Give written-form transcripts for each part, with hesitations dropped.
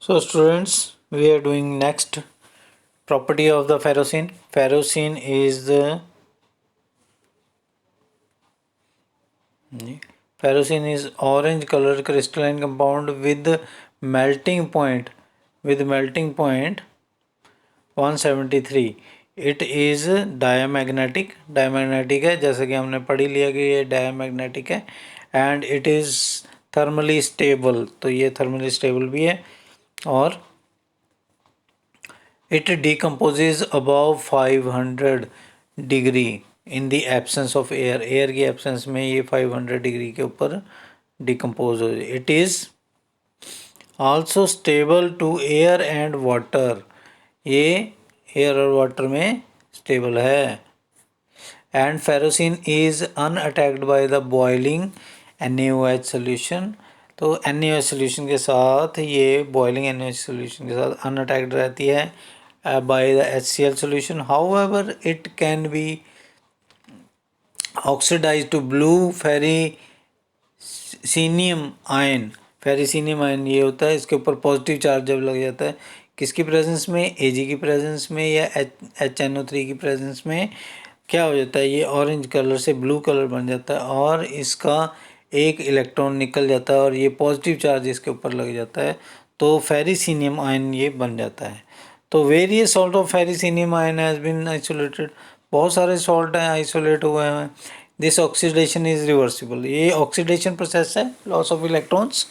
So students, we are doing next property of the ferrocene. Ferrocene is orange colored crystalline compound with melting point 173. It is diamagnetic है, जैसे कि हमने पढ़ ही लिया कि ये diamagnetic है, and it is thermally stable. तो ये thermally stable भी है और it decomposes above 500 degree in the absence of air की एब्सेंस में ये 500 डिग्री के ऊपर डिकम्पोज हो जाए. It is also stable to air and water. ये एयर और वाटर में स्टेबल है. And ferrocene is unattacked by the boiling NaOH solution. तो NaOH सोल्यूशन के साथ ये बॉइलिंग NaOH सोल्यूशन के साथ अनअटैक्ड रहती है by the HCl solution. However, it can be oxidized to blue ferricenium ion. Ferricenium ion ये होता है, इसके ऊपर पॉजिटिव चार्ज जब लग जाता है किसकी प्रेजेंस में, Ag की प्रेजेंस में या HNO3 की प्रेजेंस में, क्या हो जाता है, ये ऑरेंज कलर से ब्लू कलर बन जाता है और इसका एक इलेक्ट्रॉन निकल जाता है और ये पॉजिटिव चार्ज इसके ऊपर लग जाता है, तो फेरिसीनियम आयन ये बन जाता है. तो various salt of ferricenium ion has been isolated. बहुत सारे सॉल्ट हैं आइसोलेट हुए हैं. This oxidation is reversible. ये ऑक्सीडेशन प्रोसेस है, लॉस ऑफ इलेक्ट्रॉन्स,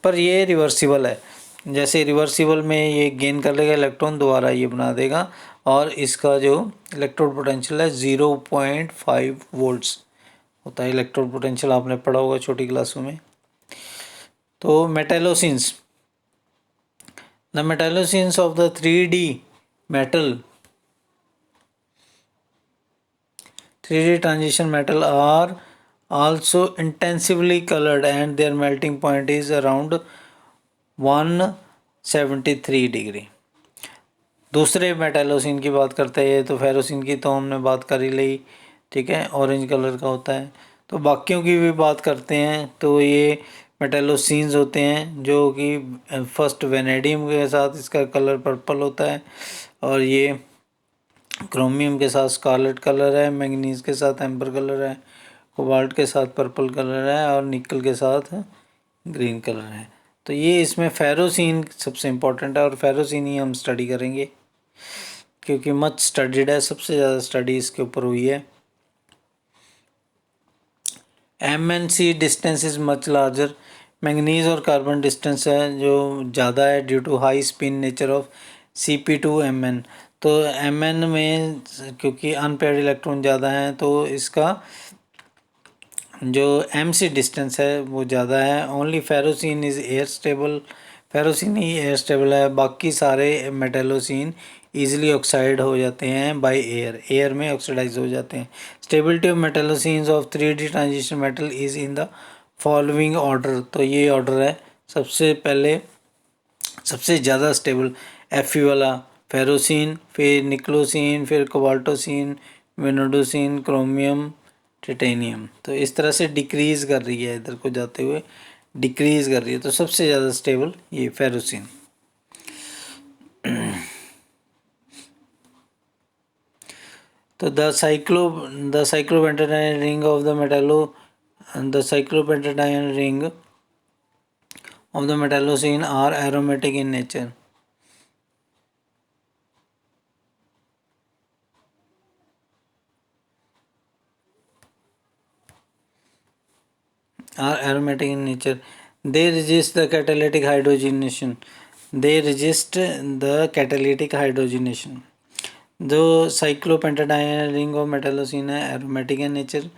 पर ये रिवर्सिबल है. जैसे रिवर्सिबल में ये गेन कर लेगा इलेक्ट्रॉन, दोबारा ये बना देगा और इसका जो इलेक्ट्रोड पोटेंशियल है 0.5 वोल्ट्स होता है. इलेक्ट्रोड पोटेंशियल आपने पढ़ा होगा छोटी क्लासों में. तो मेटेलोसिन्स, the metallocenes of the 3D transition metal are also intensively colored and their melting point is around 173 degree. दूसरे मेटालोसिन की बात करते हैं, तो फेरोसिन की तो हमने बात कर ही ली, ठीक है, ऑरेंज कलर का होता है. तो बाकियों की भी बात करते हैं, तो ये मेटालोसिन्स होते हैं जो कि फर्स्ट वेनेडियम के साथ इसका कलर पर्पल होता है और ये क्रोमियम के साथ स्कारलेट कलर है, मैंगनीज के साथ एम्बर कलर है, कोबाल्ट के साथ पर्पल कलर है और निकल के साथ ग्रीन कलर है. तो ये इसमें फेरोसिन सबसे इम्पोर्टेंट है और फेरोसिन ही हम स्टडी करेंगे क्योंकि मच स्टडीड है, सबसे ज़्यादा स्टडी इसके ऊपर हुई है. MnC distance is much larger. Manganese और कार्बन डिस्टेंस है जो ज़्यादा है due to high spin nature of Cp2Mn. तो Mn में क्योंकि अनपेयर्ड इलेक्ट्रॉन ज़्यादा हैं तो इसका जो MC डिस्टेंस है वो ज़्यादा है. Only ferrocene is air stable. Ferrocene he air stable है, बाकी सारे मेटेलोसिन ईजिली ऑक्साइड हो जाते हैं बाय एयर में ऑक्सीडाइज हो जाते हैं. Stability of metallocenes of 3D transition metal is in the following order. तो ये ऑर्डर है. सबसे पहले सबसे ज़्यादा स्टेबल Fe वाला फेरोसिन, फिर निक्लोसिन, फिर कोबाल्टोसिन, वेनोडोसिन, क्रोमियम, टाइटेनियम. तो इस तरह से डिक्रीज़ कर रही है, इधर को जाते हुए डिक्रीज़ कर रही है. तो सबसे ज़्यादा स्टेबल ये फेरोसिन. तो the cyclopentadiene ring of the metallocene are aromatic in nature. Are aromatic in nature. They resist the catalytic hydrogenation. जो साइक्लोपेंटाडाइन रिंग ऑफ मेटालोसिन है एरोमेटिक है नेचर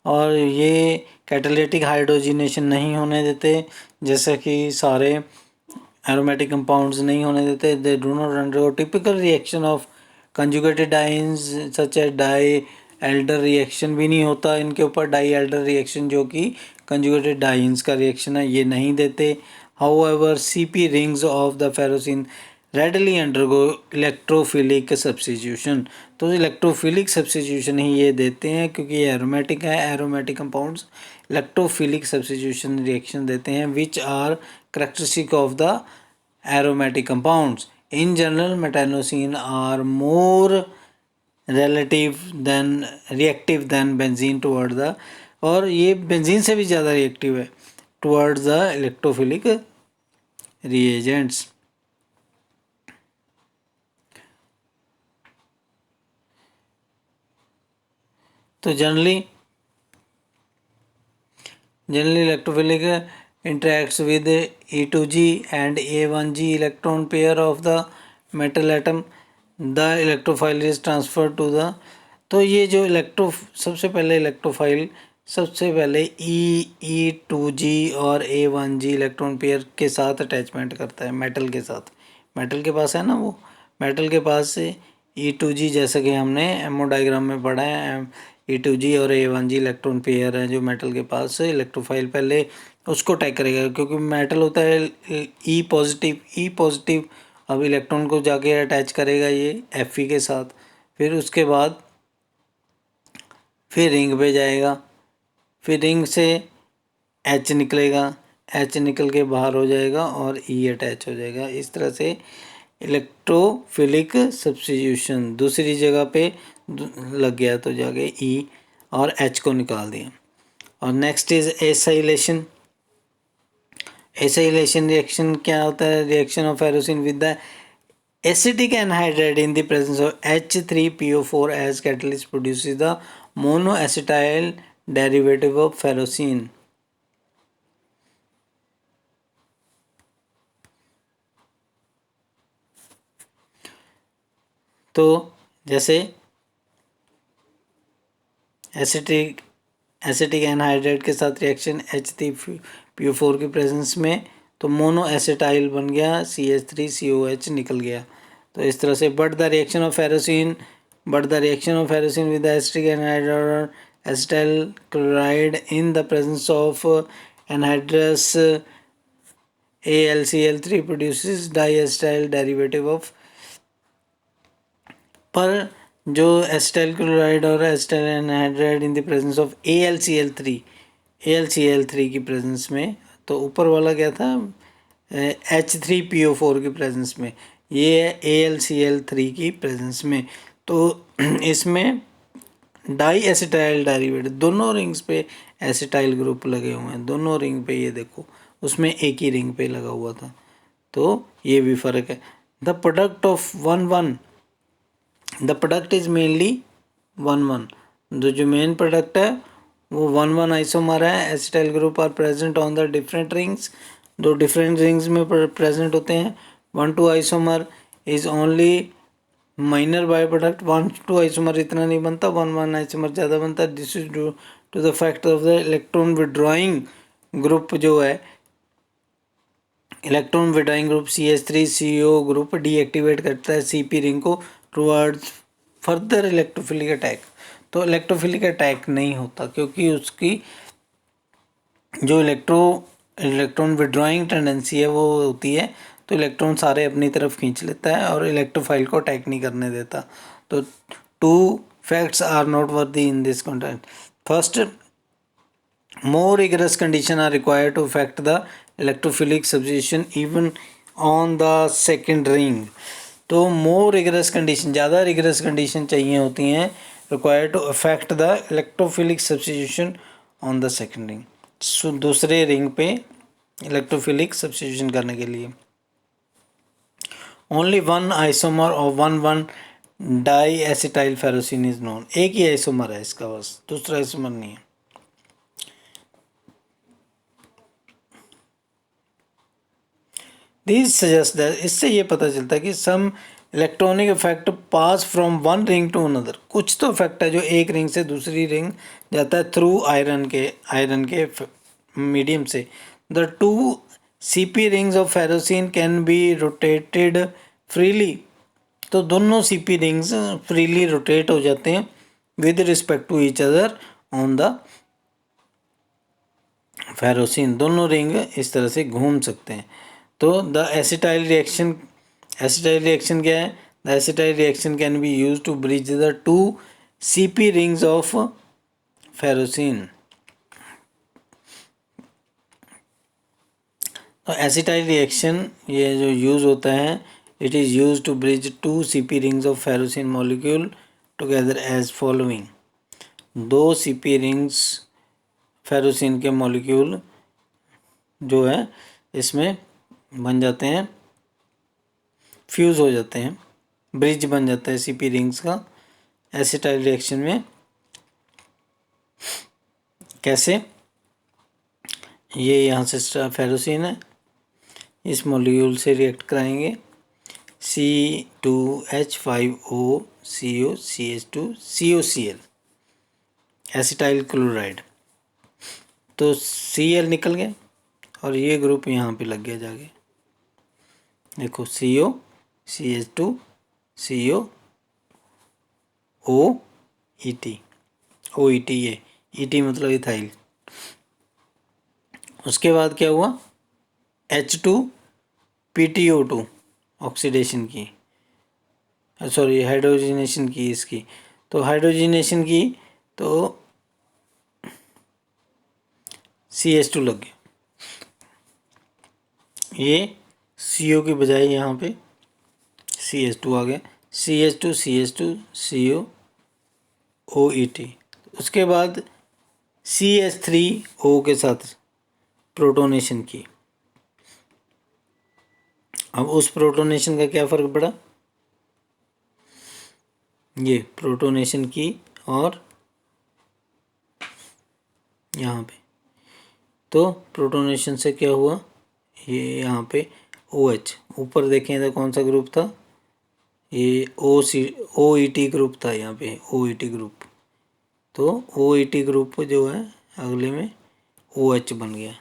और ये कैटालिटिक हाइड्रोजिनेशन नहीं होने देते, जैसा कि सारे एरोमेटिक कंपाउंड्स नहीं होने देते. They do not undergo typical reaction of conjugated dienes such as डाई एल्डर रिएक्शन भी नहीं होता इनके ऊपर. डाई एल्डर रिएक्शन जो कि कंजुगेटेड डाइन्स का रिएक्शन है ये नहीं देते. However CP rings of the ferrocene readily undergo electrophilic substitution. तो इलेक्ट्रोफिलिक सब्स्टिट्यूशन ही ये देते हैं क्योंकि ये एरोमेटिक है. Aromatic compounds electrophilic substitution reaction देते हैं which are characteristic of the aromatic compounds. In general, metanoxine are more reactive than benzene toward the, और ये बेंजीन से भी ज़्यादा रिएक्टिव है towards the electrophilic reagents. तो generally electrophilic interacts with E2G and A1G electron pair of the metal atom. The electrophile is transferred to the, तो ये जो सबसे पहले इलेक्ट्रोफाइल सबसे पहले E2G और A1G इलेक्ट्रॉन पेयर के साथ अटैचमेंट करता है मेटल के साथ. मेटल के पास है ना, वो मेटल के पास से E2G, जैसा कि हमने एमओ डायग्राम में पढ़ा है, E2G और A1G इलेक्ट्रॉन पेयर है जो मेटल के पास से इलेक्ट्रोफाइल पहले उसको अटैक करेगा, क्योंकि मेटल होता है ई पॉजिटिव. अब इलेक्ट्रॉन को जाके अटैच करेगा ये Fe के साथ, फिर उसके बाद फिर रिंग पे जाएगा, फिर रिंग से H निकलेगा, H निकल के बाहर हो जाएगा और E अटैच हो जाएगा. इस तरह से इलेक्ट्रोफिलिक सब्स्टिट्यूशन दूसरी जगह पे लग गया तो जाके E और H को निकाल दिया. और next is acylation. Acylation reaction क्या होता है? Reaction of ferrocene with the acetic anhydride in the presence of H3PO4 as catalyst produces the monoacetyl derivative of ferrocene. तो जैसे एसिटिक एनहाइड्राइड के साथ रिएक्शन H3PO4 की प्रेजेंस में, तो मोनोएसिटाइल बन गया, CH3COH निकल गया. तो इस तरह से but the reaction of ferrocene with acetic anhydride और acetyl chloride in the presence of anhydrous AlCl3 produces diacetyl derivative of. पर जो एसिटाइल क्लोराइड और acetyl anhydride in the presence of AlCl3 की प्रेजेंस में, तो ऊपर वाला क्या था H3PO4 की प्रेजेंस में, ये AlCl3 की प्रेजेंस में. तो इसमें डाई एसिटाइल डेरिवेटिव, दोनों रिंग्स पे एसिटाइल ग्रुप लगे हुए हैं, दोनों रिंग पे, ये देखो उसमें एक ही रिंग पे लगा हुआ था, तो ये भी फ़र्क है. The product of 1,1, the product is mainly 1,1. जो मेन प्रोडक्ट है वो 1,1 आइसोमर है. Acetyl group are present on the different rings, दो डिफरेंट रिंग्स में प्रेजेंट होते हैं. 1,2 isomer is only minor by product. 1,2 isomer इतना नहीं बनता, 1,1 आइसोमर ज़्यादा बनता है. This is due to the fact of the electron withdrawing group, जो है electron withdrawing group CH3CO group deactivate करता है CP रिंग को टुवर्ड्स फर्दर इलेक्ट्रोफिलिक अटैक. तो इलेक्ट्रोफिलिक अटैक नहीं होता क्योंकि उसकी जो इलेक्ट्रॉन विड्रॉइंग टेंडेंसी है वो होती है, तो इलेक्ट्रॉन सारे अपनी तरफ खींच लेता है और इलेक्ट्रोफाइल को अटैक नहीं करने देता. तो 2 फैक्ट्स आर नोट वर्दी in this content. First, more rigorous conditions are required to affect the electrophilic substitution even on the second ring. तो more rigorous condition, ज़्यादा rigorous condition चाहिए होती हैं required to affect the electrophilic substitution on the second ring. So, दूसरे ring पे electrophilic substitution करने के लिए only one isomer of 1,1 diacetyl ferrocene is known. एक ही आइसोमर है इसका, बस दूसरा आइसोमर नहीं है. These suggest that, इससे ये पता चलता है कि some electronic effect pass from one ring to another. कुछ तो इफेक्ट है जो एक रिंग से दूसरी रिंग जाता है थ्रू आयरन के मीडियम से. The 2 CP rings of ferrocene can be rotated freely. तो दोनों CP रिंग्स फ्रीली रोटेट हो जाते हैं with respect to each other on the ferrocene. दोनों रिंग इस तरह से घूम सकते हैं. तो द एसिटाइल रिएक्शन क्या है? The acetyl reaction can be use to bridge the 2 CP rings of ferrocene. तो एसिटाइल रिएक्शन ये जो यूज़ होता है, it is use to bridge 2 CP rings of ferrocene molecule together as following. 2 CP rings ferrocene के molecule जो है इसमें बन जाते हैं, फ्यूज़ हो जाते हैं, ब्रिज बन जाता है CP रिंग्स का एसिटाइल रिएक्शन में। कैसे? ये यहाँ से फेरोसिन है, इस मॉलिक्यूल से रिएक्ट कराएंगे C2H5OCO CH2COCl एसिटाइल क्लोराइड। तो Cl निकल गया और ये ग्रुप यहाँ पे लग गया जाके, देखो CO CH2 CO OET OET, ये ET मतलब इथाइल। उसके बाद क्या हुआ, H2PTO2 ऑक्सीडेशन की, सॉरी हाइड्रोजनेशन की इसकी, तो हाइड्रोजनेशन की तो CH2 लग गया, ये CO की बजाय यहाँ पे CH2 आ गया, CH2 CH2 CO OET। उसके बाद CH3O के साथ प्रोटोनेशन की। अब उस प्रोटोनेशन का क्या फ़र्क पड़ा, ये प्रोटोनेशन की और यहाँ पे, तो प्रोटोनेशन से क्या हुआ, ये यहाँ पे OH ऊपर देखें तो कौन सा ग्रुप था, ये OET ग्रुप था, यहाँ पे OET ग्रुप, तो OET ग्रुप जो है अगले में OH बन गया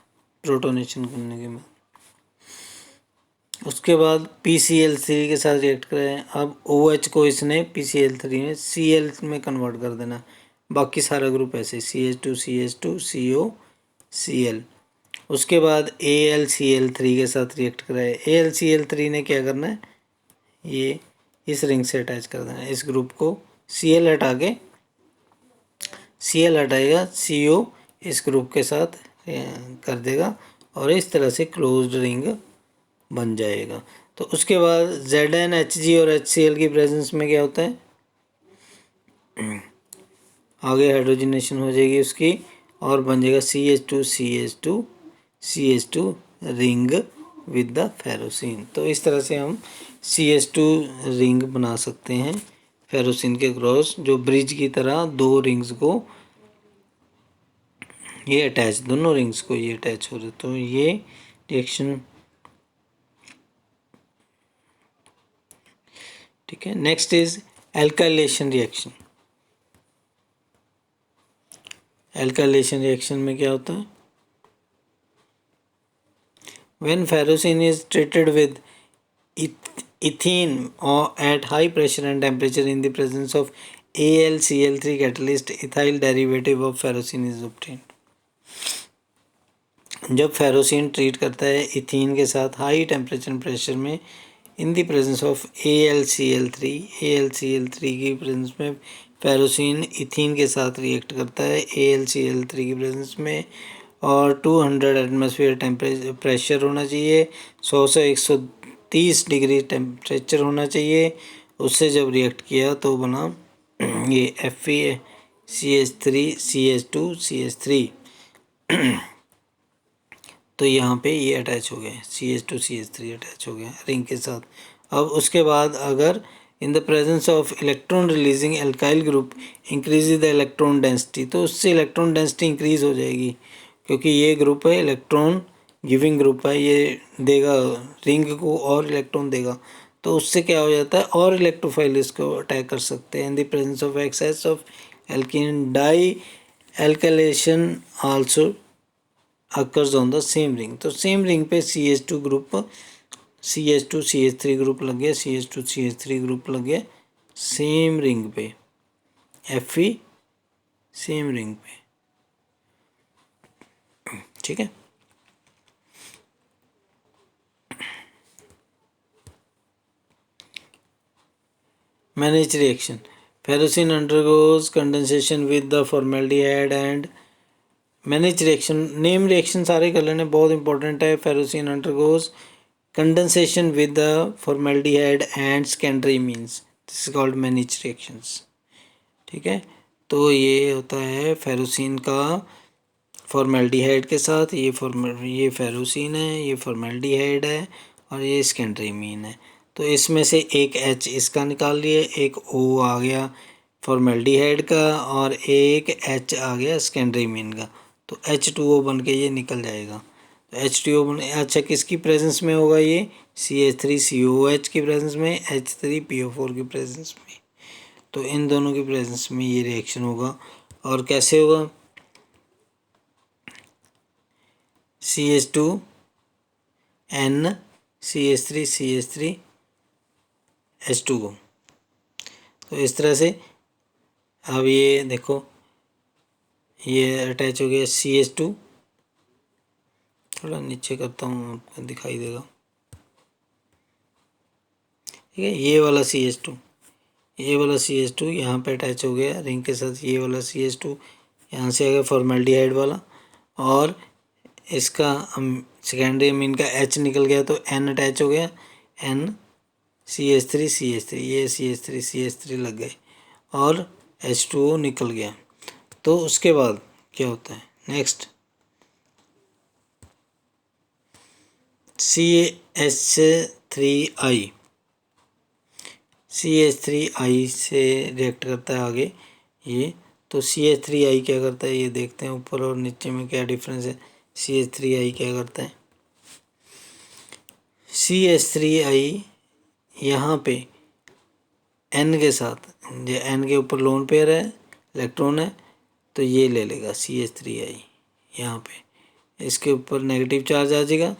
प्रोटोनेशन करने के बाद। उसके बाद PCl3 के साथ रिएक्ट करें, अब OH को इसने PCl3 में Cl में कन्वर्ट कर देना, बाकी सारा ग्रुप ऐसे CH2 CH2 CO Cl। उसके बाद AlCl3 के साथ रिएक्ट कराए, AlCl3 ने क्या करना है, ये इस रिंग से अटैच कर देना, इस ग्रुप को Cl हटा के, Cl हटाएगा, CO इस ग्रुप के साथ कर देगा और इस तरह से क्लोज्ड रिंग बन जाएगा। तो उसके बाद Zn Hg और HCl की प्रेजेंस में क्या होता है, आगे हाइड्रोजनेशन हो जाएगी उसकी और बन जाएगा CH2 CH2 CH2 ring with the ferrocene. तो इस तरह से हम CH2 रिंग बना सकते हैं फेरोसिन के क्रॉस, जो ब्रिज की तरह 2 रिंग्स को ये अटैच, दोनों रिंग्स को ये अटैच हो रहे, तो ये रिएक्शन ठीक है। Next is alkylation reaction. Alkylation reaction में क्या होता है, when ferrocene is treated with ethene or at high pressure and temperature in the presence of AlCl3 catalyst, ethyl derivative of ferrocene is obtained। जब ferrocene treat करता है ethene के साथ high temperature pressure में, इन द प्रेजेंस ऑफ AlCl3 की presence में ferrocene ethene के साथ रिएक्ट करता है AlCl3 की प्रेजेंस में, और 200 एटमॉस्फेयर टेम्परेचर प्रेशर होना चाहिए, 100 से 130 डिग्री टेम्परेचर होना चाहिए। उससे जब रिएक्ट किया तो बना ये FeCH3CH2CH3 तो यहाँ पे ये अटैच हो गए, CH2CH3 अटैच हो गया रिंग के साथ। अब उसके बाद अगर इन the presence of electron releasing alkyl group increase the electron density, तो उससे इलेक्ट्रॉन डेंसिटी इंक्रीज हो जाएगी, क्योंकि ये ग्रुप है इलेक्ट्रॉन गिविंग ग्रुप है, ये देगा रिंग को और इलेक्ट्रॉन देगा, तो उससे क्या हो जाता है और इलेक्ट्रोफाइल इसको अटैक कर सकते हैं। In the presence of excess of alkene dialkylation also occurs on the same ring। तो सेम रिंग पे CH2 group CH2 CH3 group लग गया, CH2 CH3 ग्रुप लग गया सेम रिंग पे, Fe सेम रिंग पे, ठीक है। Manage reaction, ferrocene undergoes condensation with the formaldehyde and manage reaction, name reaction सारे कर लेने, बहुत इंपॉर्टेंट है। Ferrocene undergoes condensation with the formaldehyde and secondary means, this is called manage reactions. ठीक है, तो ये होता है फेरोसिन का फॉर्मेल्डिहाइड के साथ, ये फेरोसिन है, ये फॉर्मेल्डिहाइड है और ये सेकेंडरी मीन है। तो इसमें से एक H इसका निकाल लिए, एक O आ गया फॉर्मेल्डिहाइड का और एक H आ गया सेकेंडरी मीन का, तो H2O बन के ये निकल जाएगा। तो H2O बन, अच्छा किसकी प्रेजेंस में होगा ये, CH3COOH की प्रेजेंस में, H3PO4 की प्रेजेंस में। तो इन दोनों की प्रेजेंस में ये रिएक्शन होगा। और कैसे होगा, CH2N CH3 तो इस तरह से। अब ये देखो, ये अटैच हो गया CH2, थोड़ा नीचे करता हूँ आपको दिखाई देगा। ठीक है, ये वाला CH2, ये वाला CH2 यहाँ पे अटैच हो गया रिंग के साथ, ये वाला CH2 यहाँ से आ गया फॉर्मेल्डिहाइड वाला, और इसका सेकेंडरी अमीन का H निकल गया तो N अटैच हो गया, N CH3 ये CH3 लग गए और H2O निकल गया। तो उसके बाद क्या होता है नेक्स्ट, CH3I से रिएक्ट करता है आगे ये। तो CH3I क्या करता है ये देखते हैं, ऊपर और नीचे में क्या डिफरेंस है। CH3I क्या करता है, CH3I यहाँ पे N के साथ, ये N के ऊपर लोन पेयर है, इलेक्ट्रॉन है, तो ये ले लेगा CH3I, यहाँ पे इसके ऊपर नेगेटिव चार्ज आ जाएगा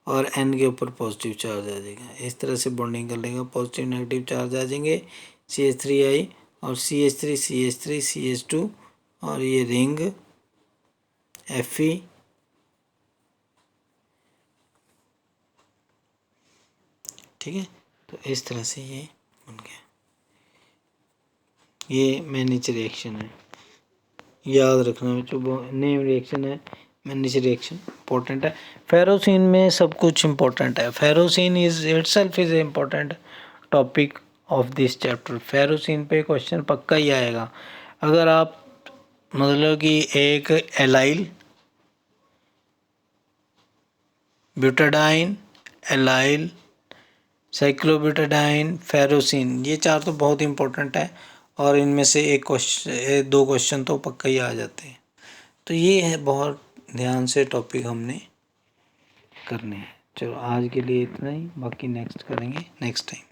और N के ऊपर पॉजिटिव चार्ज आ जाएगा। इस तरह से बॉन्डिंग कर लेगा, पॉजिटिव नेगेटिव चार्ज आ जाएंगे CH3I और CH2 और ये रिंग Fe, ठीक है। तो इस तरह से ये बन गया, ये मैनेज रिएक्शन है, याद रखना बच्चों। नेम रिएक्शन है, मैनेज रिएक्शन इंपॉर्टेंट है। फेरोसिन में सब कुछ इंपॉर्टेंट है। Ferrocene is itself is a important topic of this chapter. Ferrocene पे क्वेश्चन पक्का ही आएगा। अगर आप मतलब कि एक allyl, butadiene, allyl, cyclobutadiene, ferrocene, ये चार तो बहुत इंपॉर्टेंट है और इनमें से एक क्वेश्चन, दो क्वेश्चन तो पक्का ही आ जाते हैं। तो ये है, बहुत ध्यान से टॉपिक हमने करने हैं। चलो आज के लिए इतना ही, बाकी नेक्स्ट करेंगे नेक्स्ट टाइम।